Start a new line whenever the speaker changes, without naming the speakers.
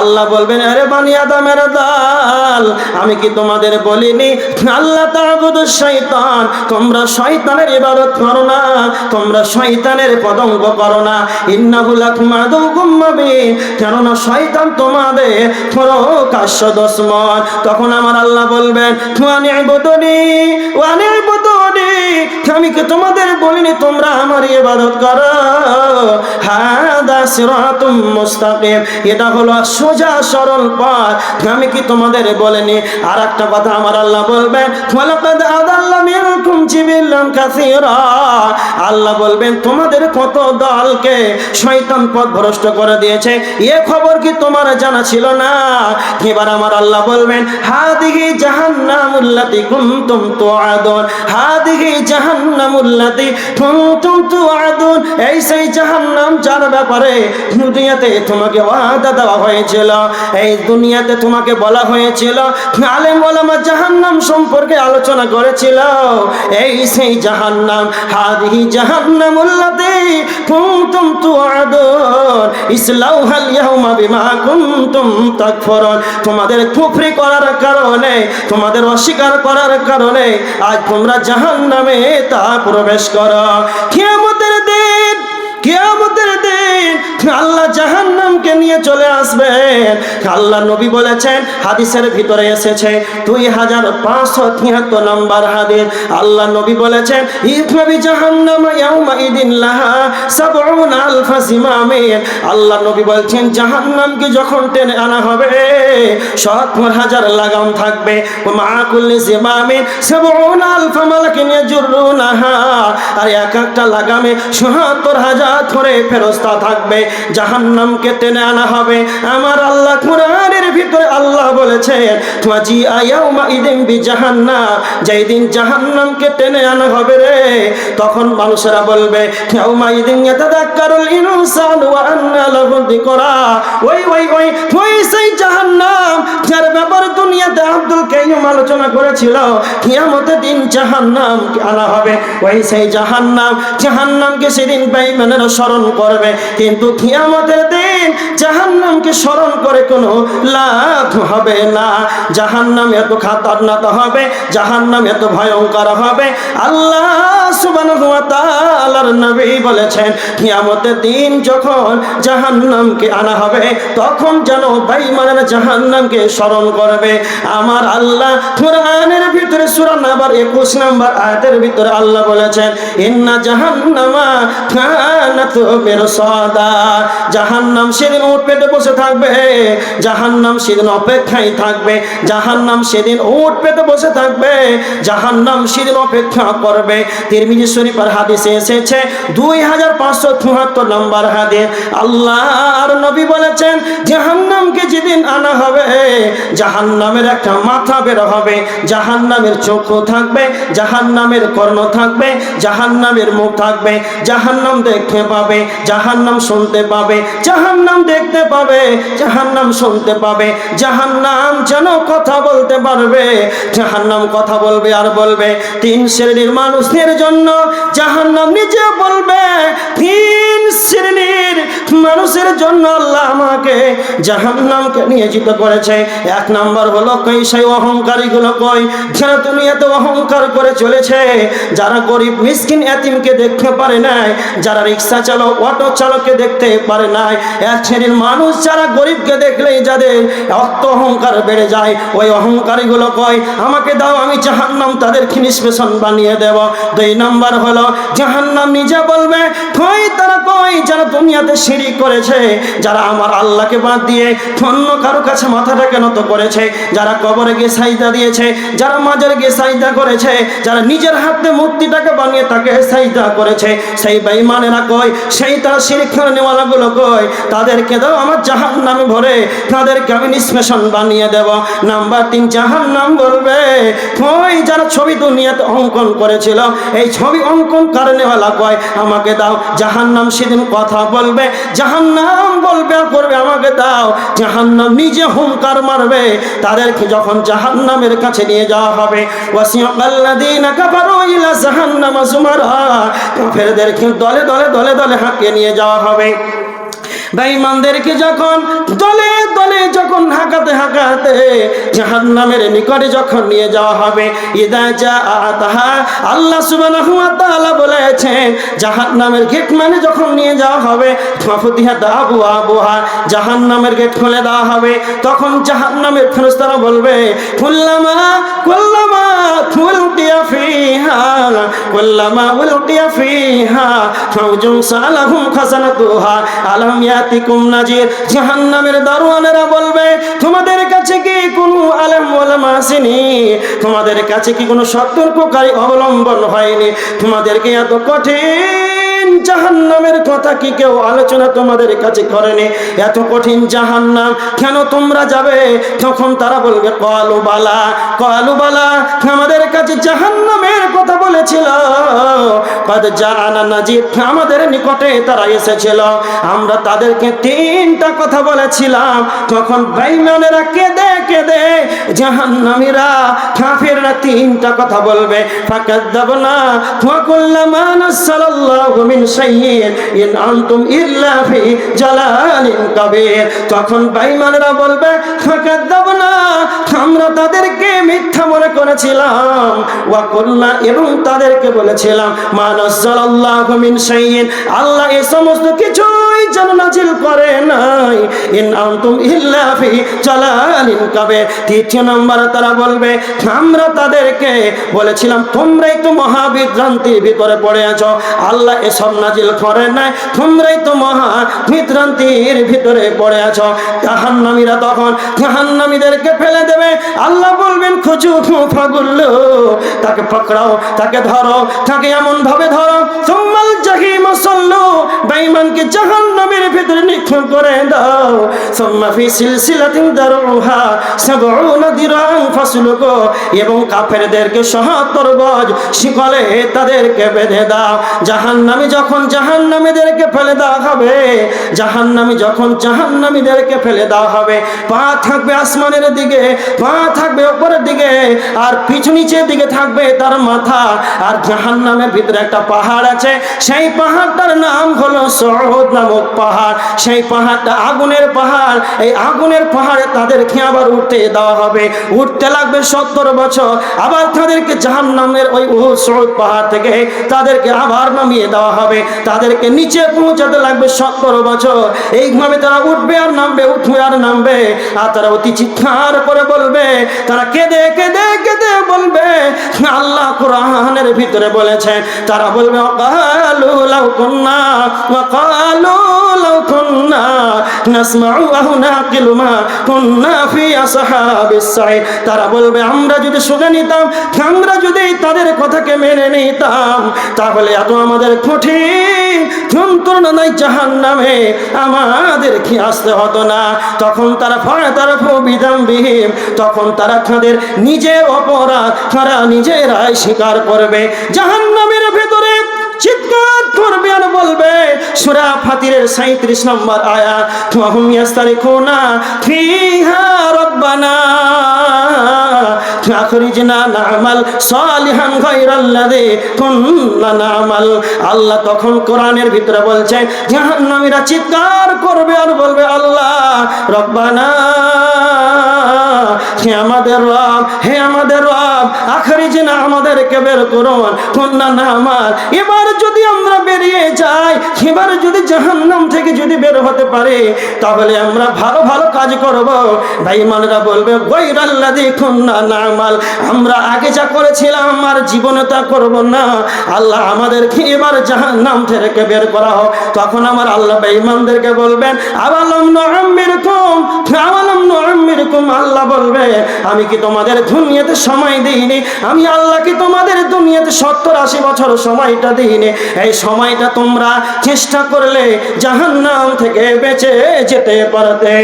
আল্লাহ বলবেন, আরে বানি আদমের দল, আমি কি তোমাদের বলিনি আল্লাহ তা'বুদুশ শাইতান, তোমরা শয়তানের ইবাদত করো না, তোমরা শয়তানের পদঙ্গ করো না। ইন্নাহু লাকুম আদুউম মুবিন, কেননা শয়তান তোমাদের প্রকাশ্য দুশমন। তখন আমার আল্লাহ বলবেন, ওয়ানি'বুদুনি ওয়ানি'বুদুনি, আমি কি তোমাদের বলিনি তোমরা আমার ইবাদত করো? হাদা সিরাতুম মুস্তাকিম, এটা হলো সোজা সরল পথ, আমি কি তোমাদের বলিনি? আর একটা কথা আমার আল্লাহ বলবেন, ওয়ালাকাদ আদাল্লা মিনকুম জিবিল্লান কাসীরা, আল্লাহ বলবেন তোমাদের কত দলকে শয়তান পথভ্রষ্ট করে দিয়েছে, এ খবর কি তোমার জানা ছিল না? এবার আমার আল্লাহ বলবেন, হাদিহি জাহান্নামুল্লাতী কুনতুম তুআদুন, হাদিহি জাহান্নামুল্লাতী কুনতুম তুআদুন, এই সেই জাহান্নাম যার ব্যাপারে দুনিয়াতে তোমাকে ওয়াদা দেওয়া হয়েছিল, এই দুনিয়াতে তোমাকে বলা হয়েছিল, আলেম ওলামা জাহান্নাম সম্পর্কে আলোচনা করেছিল, এই সেই জাহান্নাম। হাদিহি জাহান্নামুল্লাতী কুনতুম তুআদুন ইসলাউহাল ইয়াউমা বিমা কুনতুম তাকফুরুন, তোমাদের কুফরি করার কারণে, তোমাদের অস্বীকার করার কারণে আজ তোমরা জাহান্নামে তা প্রবেশ করো। কিয়ামতের দিন, কিয়ামতের দিন আল্লাহ জাহান্নামকে নিয়ে চলে আসবেন। আল্লাহ নবী বলেছেন, হাদিসের ভিতরে এসেছে 2573 নম্বর হাদিস, আল্লাহ নবী বলেছেন, ইতনাবি জাহান্নাম ইয়াউমা ইদিন লাহা 70,000 জিমামিন, আল্লাহ নবী বলছেন জাহান্নামকে যখন টেনে আনা হবে 70,000 লাগাম থাকবে, মা কুল্লি জিমামিন 70,000 মালাকিন ইয়াজুরুনাহা, আর এক একটা লাগামে 70,000 ধরে ফেরেশতা থাকবে, জাহান্নামকে টেনে আনা হবে। আমার আল্লাহ কোরআনের ভিতরে আল্লাহ বলেছেন, তুজি আয়াউমা ইদিন বিজাহান্নাম, যেই দিন জাহান্নামকে টেনে আনা হবে রে, তখন মানুষেরা বলবে, ইয়াউমা ইদিন ইয়াতাযাক্কারুল ইনসানু ওয়া আন্না লাহু যিকরা, ওই ওই ওই ওই সেই জাহান্নাম যার ব্যাপারে দুনিয়াতে আব্দুল কাইয়ুম আলোচনা করেছিল, কিয়ামতের দিন জাহান্নামকে আনা হবে, ওই সেই জাহান্নাম, জাহান্নামকে সেদিন বেঈমানেরা স্মরণ করবে, কিন্তু কিয়ামতের দিন জাহান্নামকে স্মরণ করে কোনো লাভ হবে না। জাহান্নাম এত খাতারনাক হবে, জাহান্নাম এত ভয়ঙ্কর হবে, আল্লাহ সুবহানাহু ওয়া তাআলার নবী বলেছেন, কিয়ামতের দিন যখন জাহান্নামকে আনা হবে, তখন যেন বেঈমানেরা জাহান্নামকে স্মরণ করবে। আমার আল্লাহ কোরআনের ভিতরে সূরা নাবার 21 নম্বর আয়াতের ভিতরে আল্লাহ বলেছেন, ইন্না জাহান্নামা কানাত মিরসাদা, জাহান্নাম সেদিন উট পেতে বসে থাকবে, জাহান্নাম সেদিন অপেক্ষায় থাকবে, জাহান্নাম সেদিন উট পেতে বসে থাকবে, জাহান্নাম সেদিন অপেক্ষা করবে। তিরমিজি শরীফের হাদিসে এসেছে 2574 নম্বর হাদিস, আল্লাহর নবী বলেছেন, জাহান্নামকে যেদিন আনা হবে, জাহান্নামের একটা মাথা বের হবে, জাহান্নামের চক্ষু থাকবে, জাহান্নামের কর্ণ থাকবে, জাহান্নামের মুখ থাকবে, জাহান্নাম দেখতে পাবে, জাহান্নাম শুনতে পাবে, জাহান্নাম দেখতে পাবে, জাহান্নাম শুনতে পাবে, জাহান্নাম যেন কথা বলতে পারবে, জাহান্নাম কথা বলবে আর বলবে। 3 শ্রেণীর মানুষদের জন্য জাহান্নাম নিজে বলবে, 3 শ্রেণীর মানুষের জন্য আল্লাহ আমাকে জাহান্নামকে নিয়োজিত করেছে। 1 নম্বর হলো কই সেই অহংকারী গুলো, কই যারা দুনিয়াতে অহংকার করে চলেছে, যারা গরিব মিসকিন এতিমকে দেখতে পারে নাই, যারা রিক্সা চালক অটো চালককে দেখতে পারে নাই, 1 শ্রেণীর মানুষ যারা গরিবকে দেখলেই যাদের অর্থ অহংকার বেড়ে যায়, ওই অহংকারী গুলো কয় আমাকে দাও, আমি জাহান্নাম তাদেরকে নিষ্পেষণ বানিয়ে দেব। 2 নম্বর হলো জাহান্নাম নিজে বলবে, কই তারা কই যারা দুনিয়াতে শিরক করেছে, যারা আমার আল্লাহকে বাদ দিয়ে অন্য কারো কাছে মাথাটাকে নত করেছে, যারা কবরে গিয়ে সাজদা দিয়েছে, যারা মাজারে গিয়ে সাজদা করেছে, যারা নিজের হাতে মূর্তিটাকে বানিয়ে তাকে সাজদা করেছে, সেই বেঈমানেরা কই, সেই তারা শিরক নেওয়ালা গুলো কই, তাদেরকে দাও আমার জাহান্নামে ভরে তাদেরকে আমি নিষ্পেষণ বানিয়ে দেব। নাম্বার 3 জাহান্নাম বলবে, কই যারা ছবি দুনিয়াতে অঙ্কন করেছিল, এই ছবি অঙ্কন কারণেওয়ালা কয় আমাকে দাও। জাহান্নাম সেদিন কথা বলবে, জাহান্নাম বলবে আর করবে আমাকে দাও। জাহান্নাম নিজে হুঙ্কার মারবে, তাদেরকে যখন জাহান্নামের কাছে নিয়ে যাওয়া হবে, ওয়াসিয়াকাল্লাযীনা কাফারু ইলা জাহান্নামা যুমারা, কাফেরদেরকে দলে দলে দলে দলে হাঁকিয়ে নিয়ে যাওয়া হবে। বেঈমানদেরকে যখন দলে দলে দুনিয়াতে জাহান্নামের নিকটে যখন নিয়ে যাওয়া হবে, ইদা জাআতাহা, আল্লাহ সুবহানাহু ওয়া তাআলা বলেছেন জাহান্নামের গেট মানে যখন নিয়ে যাওয়া হবে, ফাফতিহাত আবওয়াবুহা, জাহান্নামের গেট খুলে দেওয়া হবে। তখন জাহান্নামের ফেরেশতারা বলবে কুল্লামা উলকিয়া ফিহা উলকিয়া ফিহা ফাউজুন সালাহুম খাজানাতুহা আলাম ইয়াতিকুম নাজির। জাহান্নামের দারোয়ানেরা বলবে তোমাদের কাছে কি কোনো আলেম ওলামা আসেনি? তোমাদের কাছে কি কোনো সতর্ককারী অবলম্বন হয়নি? তোমাদেরকে এত কঠিন জাহান্নামের কথা কি কেউ আলোচনা তোমাদের কাছে করেনি? এত কঠিন জাহান্নাম কেন তোমরা যাবে? তখন তারা বলবে ক্বালু বালা আমাদের কাছে জাহান্নামের কথা বলেছিল, কদ জাআনা নাজির, আমাদের নিকটে তারা এসেছিল, আমরা তাদেরকে তিনটা কথা বলেছিলাম। তখন বেঈমানেরা কেঁদে কেঁদে জাহান্নামীরা কাফিররা তিনটা কথা বলবে, ফাকাযযাবনা ওয়া কুল্লামা নাসাল্লাহু মিন শাইইন ইন আনতুম ইল্লা ফি জালালিন কাবীর। তখন বেঈমানেরা বলবে ফাকাযযাবনা, আমরা তাদেরকে মিথ্যা মনে করেছিলাম, ওয়া কুল্লা, এবং তাদেরকে বলেছিলাম মা নাসাল্লাহু মিন শাইইন, আল্লাহ এই সমস্ত কিছুই যেন নাজিল করে নাই, ইন আনতুম ইল্লা ফি জালালিন কাবীর। তৃতীয় নম্বর তারা বলবে আমরা তাদেরকে বলেছিলাম তোমরাই তো মহাবিভ্রান্তির ভিতরে পড়ে আছো, আল্লাহ এসব নাজিল করে নাই, তোমরাই তো মহাবিভ্রান্তির ভিতরে পড়ে আছো। জাহান্নামীরা তখন জাহান্নামীদেরকে ফেলে দেবে। আল্লাহ বলবেন খুঁজু ফাগুল্লু, তাকে পকড়াও, তাকে ধরো, তাকে এমন ভাবে ধরো, সুম্মাল জাহিম সাল্লু, বেঈমানকে জাহান্নামের ভিতরে নিক্ষেপ করে দাও, সুম্মা ফি সিলসিলাতিন দারুহা সাবউনা দিরান ফাসলুকু, এবং কাফেরদেরকে ৭০ গজ শিকলে তাদেরকে বেঁধে দাও। জাহান্নামী যখন জাহান্নামীদেরকে ফেলে দেওয়া হবে, জাহান্নামী যখন জাহান্নামীদেরকে ফেলে দেওয়া হবে, পা থাকবে আসমানের দিকে, পা থাকবে উপরের দিকে, আর পিছু নিচের দিকে থাকবে তার মাথা। আর জাহান্নামের ভিতরে একটা পাহাড় আছে, সেই পাহাড়টার নাম হলো সউদ নামক পাহাড়। সেই পাহাড়টা আগুনের পাহাড়। এই আগুনের পাহাড়ে তাদেরকে আবার উঠতে দেওয়া হবে, উঠতে লাগবে ৭০ বছর, আবার তাদেরকে জাহান্নামের ওই সউদ পাহাড় থেকে তাদেরকে আবার নামিয়ে দেওয়া হবে, তাদেরকে নিচে পৌঁছাতে লাগবে ৭০ বছর। এইভাবে তারা উঠবে আর নামবে, উঠবে আর নামবে, আর তারা অতি চিৎকার করে বলবে, তারা কেঁদে কেঁদে কেঁদে বলবে, আল্লাহ কোরআনের ভিতরে বলেছেন, তারা বলবে ওয়াকালু লাউ কুন্না, ওয়াকালু লাউ কুন্না নাসমাউ আও নাকিলু মা কুন্না ফি আসহাবিস সাইর। তারা বলবে আমরা যদি শুনে নিতাম, আমরা যদি তাদের কথাকে মেনে নিতাম, তাহলে এত আমাদের কঠিন যন্ত্রণা নাই জাহান্নামে আমাদের কি আসতে হতো না। তখন তারা ফাতারাফু বিযামবিহিম, তখন তারা তাদের নিজের অপরাধ তারা নিজেরাই স্বীকার করবে। জাহান্নামের ভেতরে চিৎকার করবে আর বলবে, সূরা ফাতিরের ৩৭ নম্বর আয়াত, ওয়াহুম ইয়াস্তারিকুনা ফিহা রব্বানা আখরিজনা না'মাল সালিহান গায়রাল্লাযী কুন্না না'মাল। আল্লাহ তখন কোরআনের ভিতরে বলছেন জাহান্নামীরা চিৎকার করবে আর বলবে, আল্লাহ রব্বানা, হে আমাদের রব, হে আমাদের রব, আখরিজনা, আমাদেরকে বের করুন, কুন্না না'মাল, এবার যদি আমরা বেরিয়ে যাই, এবার যদি জাহান্নাম থেকে যদি বের হতে পারি, তাহলে আমরা ভালো ভালো কাজ করব। বেঈমানরা বলবে গায়রাল্লাযী কুন্না না'মাল, আমরা আগে যা করেছিলাম আর জীবনে তা করব না, আল্লাহ আমাদেরকে এবার জাহান্নাম থেকে বের করা হোক। তখন আমার আল্লাহ বেঈমানদেরকে বলবেন আওয়ালাম নুআম্মিরকুম, আওয়ালাম নুআম্মিরকুম, আল্লাহ বলবে আমি কি তোমাদের দুনিয়াতে সময় দিইনি? আমি আল্লাহ কি তোমাদের দুনিয়াতে ৭০-৮০ বছর সময়টা দিইনি? এই সময়টা তোমরা চেষ্টা করলে জাহান্নাম থেকে বেঁচে যেতে পারতে।